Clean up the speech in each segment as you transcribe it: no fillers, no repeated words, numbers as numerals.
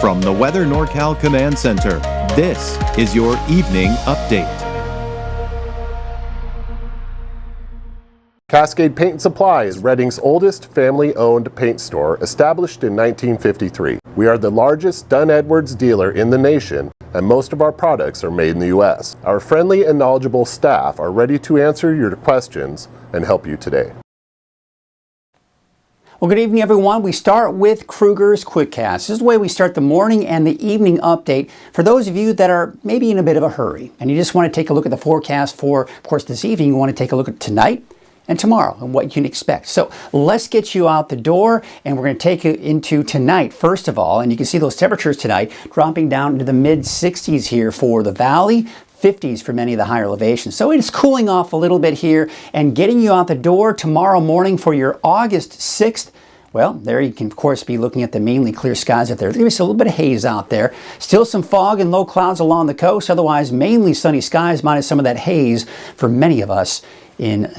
From the Weather NorCal Command Center, this is your Evening Update. Cascade Paint & Supply is Reading's oldest family-owned paint store, established in 1953. We are the largest Dunn Edwards dealer in the nation, and most of our products are made in the U.S. Our friendly and knowledgeable staff are ready to answer your questions and help you today. Well, good evening, everyone. We start with Kruger's QuickCast. This is the way we start the morning and the evening update for those of you that are maybe in a bit of a hurry and you just want to take a look at the forecast for, of course, this evening. You want to take a look at tonight and tomorrow and what you can expect. So let's get you out the door, and we're going to take you into tonight first of all. And you can see those temperatures tonight dropping down into the mid-60s here for the valley. 50s for many of the higher elevations. So it's cooling off a little bit here and getting you out the door tomorrow morning for your August 6th. Well, there you can, of course, be looking at the mainly clear skies out there. There's going to be a little bit of haze out there. Still some fog and low clouds along the coast. Otherwise, mainly sunny skies minus some of that haze for many of us in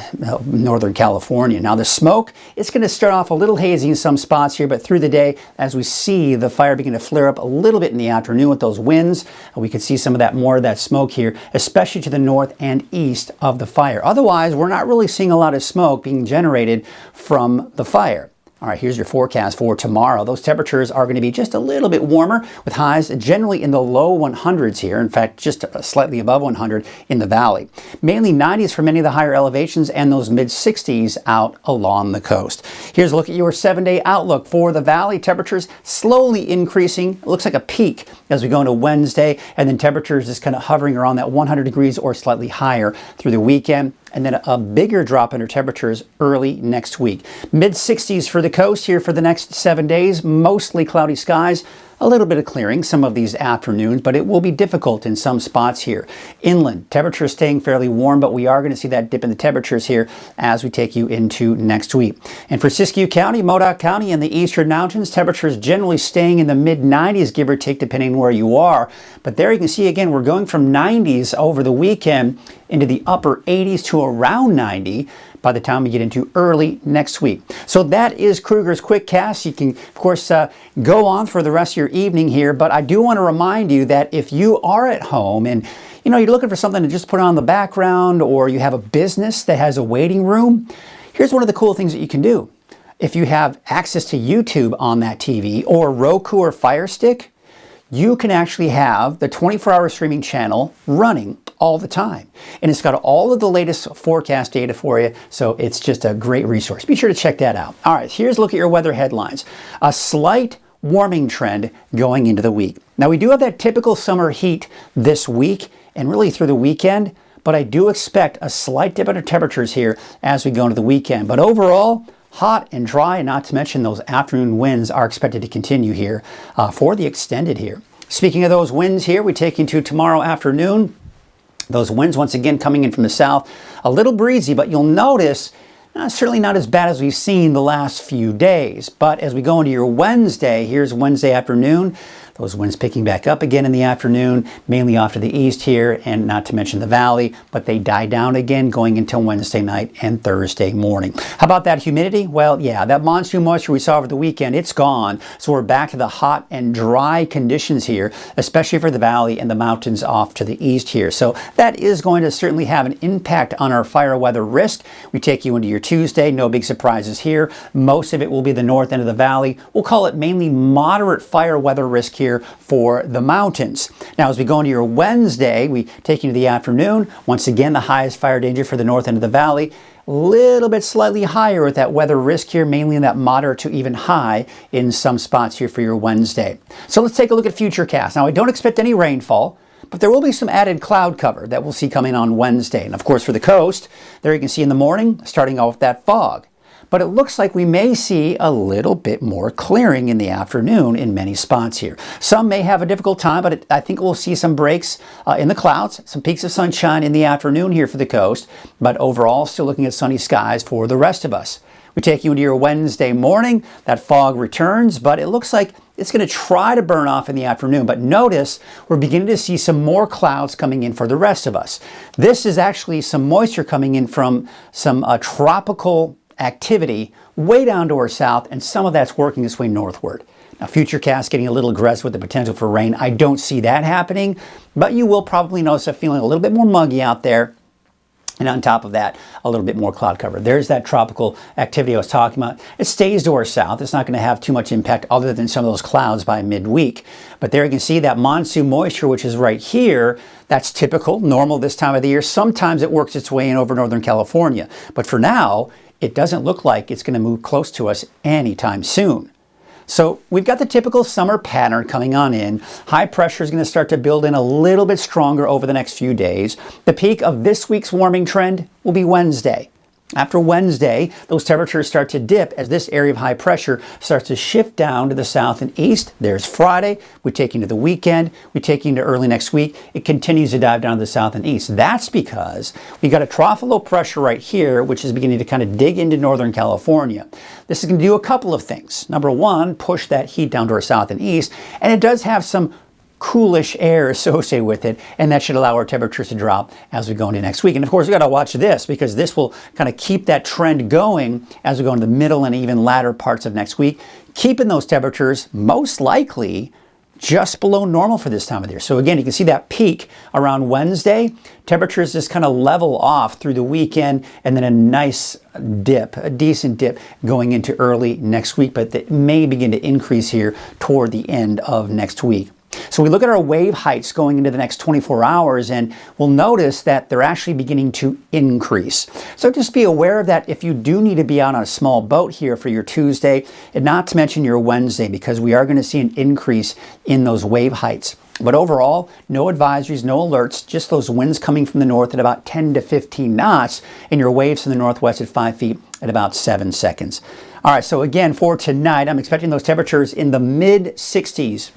Northern California. Now the smoke, it's going to start off a little hazy in some spots here, but through the day, as we see the fire begin to flare up a little bit in the afternoon with those winds, we can see some of that more of that smoke here, especially to the north and east of the fire. Otherwise, we're not really seeing a lot of smoke being generated from the fire. All right, here's your forecast for tomorrow. Those temperatures are going to be just a little bit warmer with highs generally in the low 100s here. In fact, just slightly above 100 in the valley. Mainly 90s for many of the higher elevations and those mid-60s out along the coast. Here's a look at your 7-day outlook for the valley. Temperatures slowly increasing. It looks like a peak as we go into Wednesday, and then temperatures just kind of hovering around that 100 degrees or slightly higher through the weekend. And then a bigger drop in our temperatures early next week. Mid-60s for the coast here for the next 7 days. Mostly cloudy skies. A little bit of clearing some of these afternoons, but it will be difficult in some spots here. Inland, temperatures staying fairly warm, but we are going to see that dip in the temperatures here as we take you into next week. And for Siskiyou County, Modoc County, and the eastern mountains, temperatures generally staying in the mid-90s, give or take, depending on where you are. But there you can see, again, we're going from 90s over the weekend into the upper 80s to around 90 by the time we get into early next week. So that is Kruger's QuickCast. You can, of course, go on for the rest of your evening here, but I do want to remind you that if you are at home and you're looking for something to just put on the background, or you have a business that has a waiting room, here's one of the cool things that you can do. If you have access to YouTube on that TV or Roku or Fire Stick, you can actually have the 24-hour streaming channel running all the time. And it's got all of the latest forecast data for you, so it's just a great resource. Be sure to check that out. All right, here's a look at your weather headlines. A slight warming trend going into the week. Now, we do have that typical summer heat this week and really through the weekend, but I do expect a slight dip in our temperatures here as we go into the weekend. But overall, hot and dry, and not to mention those afternoon winds are expected to continue here for the extended here. Speaking of those winds here, we take you to tomorrow afternoon. Those winds once again coming in from the south, a little breezy, but you'll notice certainly not as bad as we've seen the last few days. But as we go into your Wednesday, here's Wednesday afternoon. Those winds picking back up again in the afternoon, mainly off to the east here, and not to mention the valley, but they die down again going until Wednesday night and Thursday morning. How about that humidity? Well, yeah, that monsoon moisture we saw over the weekend, it's gone. So we're back to the hot and dry conditions here, especially for the valley and the mountains off to the east here. So that is going to certainly have an impact on our fire weather risk. We take you into your Tuesday, no big surprises here. Most of it will be the north end of the valley. We'll call it mainly moderate fire weather risk here for the mountains. Now, as we go into your Wednesday, we take you to the afternoon. Once again, the highest fire danger for the north end of the valley. A little bit slightly higher with that weather risk here, mainly in that moderate to even high in some spots here for your Wednesday. So let's take a look at Futurecast. Now, I don't expect any rainfall, but there will be some added cloud cover that we'll see coming on Wednesday. And of course, for the coast, there you can see in the morning, starting off with that fog. But it looks like we may see a little bit more clearing in the afternoon in many spots here. Some may have a difficult time, but I think we'll see some breaks in the clouds, some peaks of sunshine in the afternoon here for the coast, but overall still looking at sunny skies for the rest of us. We take you into your Wednesday morning. That fog returns, but it looks like it's going to try to burn off in the afternoon. But notice we're beginning to see some more clouds coming in for the rest of us. This is actually some moisture coming in from some tropical activity way down to our south, and some of that's working its way northward. Now, Futurecast getting a little aggressive with the potential for rain. I don't see that happening, but you will probably notice it feeling a little bit more muggy out there. And on top of that, a little bit more cloud cover. There's that tropical activity I was talking about. It stays to our south. It's not going to have too much impact other than some of those clouds by midweek. But there you can see that monsoon moisture, which is right here. That's typical, normal this time of the year. Sometimes it works its way in over Northern California. But for now, it doesn't look like it's going to move close to us anytime soon. So we've got the typical summer pattern coming on in. High pressure is going to start to build in a little bit stronger over the next few days. The peak of this week's warming trend will be Wednesday. After Wednesday, those temperatures start to dip as this area of high pressure starts to shift down to the south and east. There's Friday. We take into the weekend. We take into early next week. It continues to dive down to the south and east. That's because we got a trough of low pressure right here, which is beginning to kind of dig into Northern California. This is going to do a couple of things. Number one, push that heat down to our south and east, and it does have some coolish air associated with it, and that should allow our temperatures to drop as we go into next week. And of course, we got to watch this because this will kind of keep that trend going as we go into the middle and even latter parts of next week, keeping those temperatures most likely just below normal for this time of the year. So again, you can see that peak around Wednesday. Temperatures just kind of level off through the weekend, and then a nice dip, a decent dip going into early next week, but that may begin to increase here toward the end of next week. So we look at our wave heights going into the next 24 hours, and we'll notice that they're actually beginning to increase. So just be aware of that if you do need to be out on a small boat here for your Tuesday, and not to mention your Wednesday, because we are going to see an increase in those wave heights. But overall, no advisories, no alerts, just those winds coming from the north at about 10 to 15 knots, and your waves from the northwest at 5 feet at about 7 seconds. All right, so again, for tonight, I'm expecting those temperatures in the mid-60s.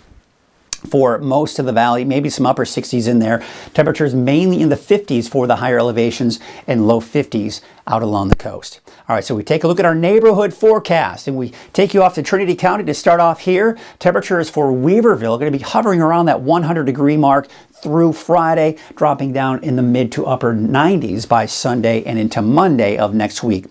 For most of the valley, maybe some upper 60s in there. Temperatures mainly in the 50s for the higher elevations and low 50s out along the coast. All right, so we take a look at our neighborhood forecast, and we take you off to Trinity County to start off here. Temperatures for Weaverville are going to be hovering around that 100-degree mark through Friday, dropping down in the mid to upper 90s by Sunday and into Monday of next week.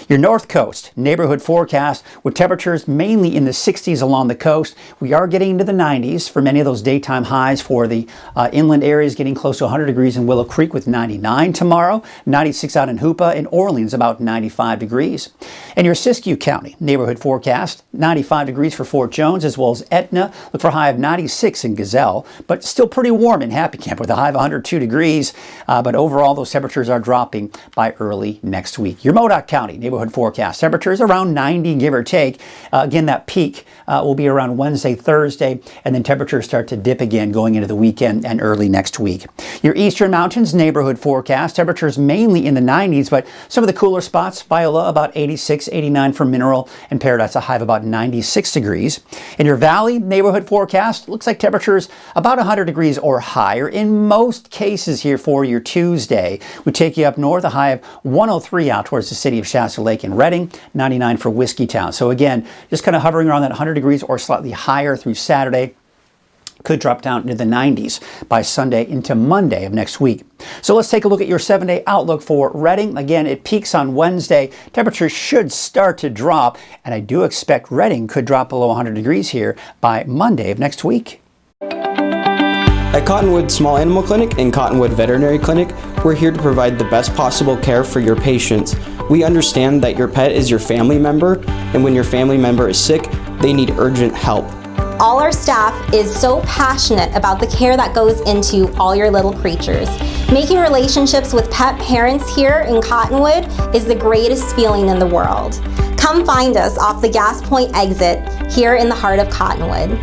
Your North Coast neighborhood forecast with temperatures mainly in the 60s along the coast. We are getting into the 90s for many of those daytime highs for the inland areas, getting close to 100 degrees in Willow Creek with 99 tomorrow, 96 out in Hoopa, and Orleans about 95 degrees. And your Siskiyou County neighborhood forecast, 95 degrees for Fort Jones as well as Etna. Look for a high of 96 in Gazelle, but still pretty warm in Happy Camp with a high of 102 degrees. But overall, those temperatures are dropping by early next week. Your Modoc County neighborhood forecast, temperatures around 90, give or take. Again, that peak will be around Wednesday, Thursday, and then temperatures start to dip again going into the weekend and early next week. Your Eastern Mountains neighborhood forecast, temperatures mainly in the 90s, but some of the cooler spots, Viola about 86, 89 for Mineral, and Paradise a high of about 96 degrees. In your Valley neighborhood forecast, looks like temperatures about 100 degrees or higher in most cases here for your Tuesday. We take you up north, a high of 103 out towards the city of Shasta Lake and Redding, 99 for Whiskey Town. So again, just kind of hovering around that 100 degrees or slightly higher through Saturday. Could drop down into the 90s by Sunday into Monday of next week. So let's take a look at your 7-day outlook for Redding. Again, it peaks on Wednesday. Temperatures should start to drop, and I do expect Redding could drop below 100 degrees here by Monday of next week. At Cottonwood Small Animal Clinic and Cottonwood Veterinary Clinic, we're here to provide the best possible care for your patients. We understand that your pet is your family member, and when your family member is sick, they need urgent help. All our staff is so passionate about the care that goes into all your little creatures. Making relationships with pet parents here in Cottonwood is the greatest feeling in the world. Come find us off the Gas Point exit here in the heart of Cottonwood.